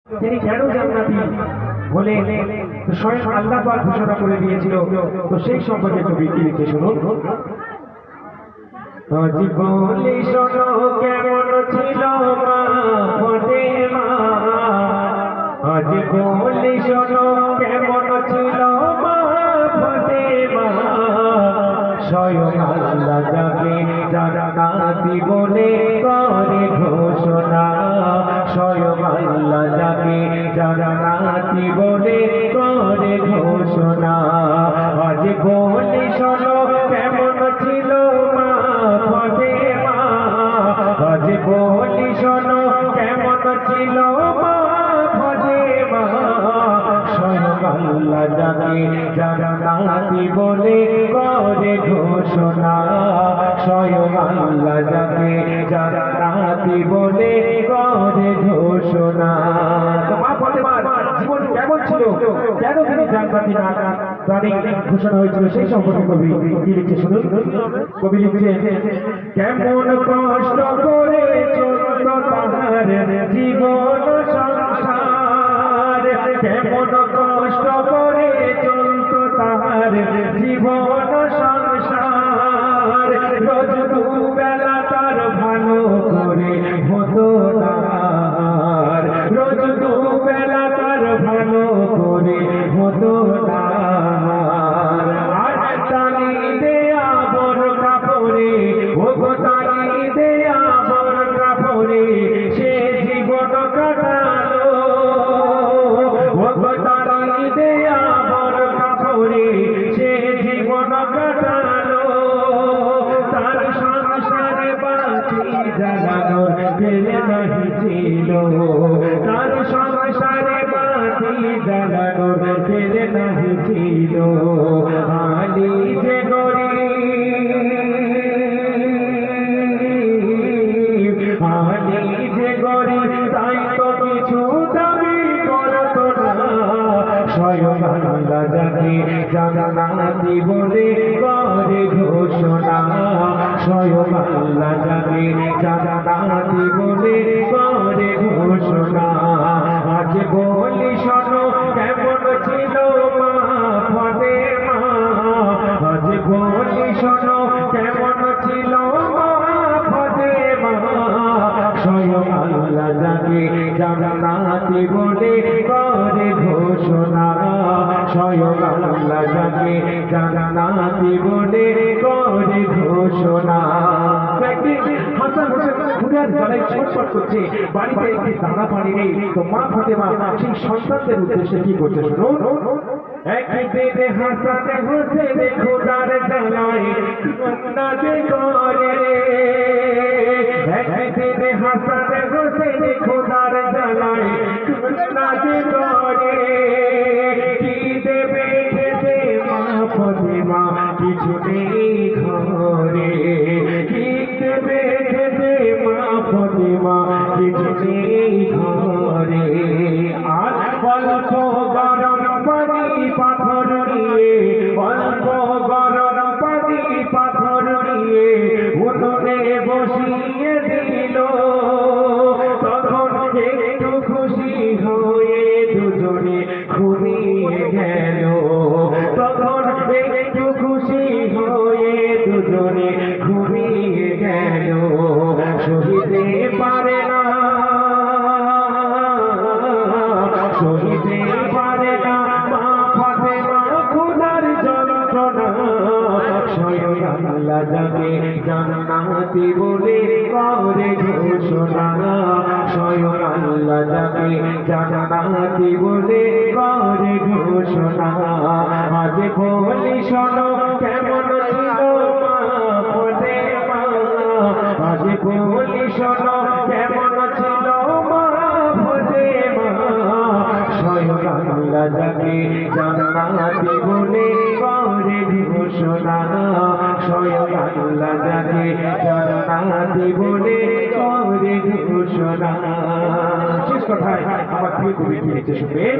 তিনি কেন জান্নাতি বলে স্বয়ং আল্লাহ পাক ঘোষণা করে দিয়েছিল। তো সেই সম্পর্কে কবি কি লিখে শুনুন। জীবনে শোনো কেমন ছিল মা ফাতেমা, জীবনে শোনো কেমন ছিল মা ফাতেমা, স্বয়ং আল্লাহ যাকে জান্নাতি বলে করে ঘোষণা, স্বয়ং আল্লাহ যাকে জান্নাতি বলে করে ঘোষণা। আজ বলি শোনো কেমন ছিল মা ফাতেমা, আজ বলি শোনো কেমন ছিল মা ফাতেমা, স্বয়ং আল্লাহ যাকে জান্নাতি বলে করে ঘোষণা, স্বয়ং আল্লাহ যাকে জান্নাতি বলে করে ঘোষণা। মা ফাতেমার জীবন কেমন ছিল, কেন তিনি জান্নাতি প্রাণী ঘোষণা হয়েছিল সেই সম্পর্কে কবি কি লিখছে শুনুন। কবি লিখছে কেমন কষ্ট করে চলত তাহার জীবন সংসার, কেমন কষ্ট করে চলত তাহার জীবন সংসার, রোজ দুবেলা তার ভালো করে হতো না, রোজ দুবেলা তার ভালো করে হতো না, আর তালি দেয়া বড় কাপড়ে, ও গো তালি দেয়া বড় কাপড়ে সে জীবন কাটালো, ও গো তালি দেয়া বড় কাপড়ে সে জীবন কাটালো, তার সংসারে বাতি জ্বালানোর ফেলে নাহি ছিল, তার সংসারে বাতি জ্বালানোর ফেলে নাহি ছিল, আলী যে গরিব, আলী যে গরিব তাই তো কিছু দাবি করতো না, স্বয়ং আল্লাহ যাকে জান্নাতি বলে করে ঘোষণা, স্বয়ং আল্লাহ যাকে জান্নাতি বলে করে ঘোষণা। আজ বলি শোনো কেমন ছিল মা ফাতেমা, আজ বলি শোনো কেমন ছিল মা ফাতেমা, স্বয়ং আল্লাহ যাকে জান্নাতি বলে করে ঘোষণা, স্বয়ং আল্লাহ যাকে জান্নাতি বলে করে ঘোষণা। হাসান হোসেন খুনের গলায় ছটফট করছে, বাড়িতে একটি দানা পানি নেই। তো মা ফাতেমা সেই সন্তানদের উদ্দেশ্যে কি করছে শুনুন। একদিনে হাসান হোসেন খুদার জ্বালায় কান্না করে, একদিনে হাসান হোসেন খুদার জ্বালায় কান্না করে, কি দেবে খেতে মা ফাতেমা কিছু নেই ঘরে, কি দেবে খেতে মা ফাতেমা কিছু নেই ঘরে, আর অল্প গরম পানি পাথর নিয়ে, অল্প গরম পানি পাথর নিয়ে উঠোনে বসিয়ে দিল, তখন একটু খুশি হয়ে দুজনে ঘুমিয়ে গেল, তখন একটু খুশি হয়ে দুজনে ঘুমিয়ে গেল, সহিতে পারে না, সহিতে পারে না মা ফাতেমা খুদার যন্ত্রণা, স্বয়ং আল্লাহ যাকে জান্নাতি বলে করে ঘোষণা, স্বয়ং আল্লাহ যাকে জান্নাতি বলে করে ঘোষণা। আজ বলি শোনো কেমন ছিল মা ফাতেমা, আজ বলি শোনো কেমন ছিল মা ফাতেমা, স্বয়ং আল্লাহ যাকে জান্নাতি বলে করে ঘোষণা, স্বয়ং আল্লাহ যাকে জান্নাতি বলে করে ঘোষণা। শেষ কথায় আমার প্রিয় কবি কি লিখছে শুনবেন।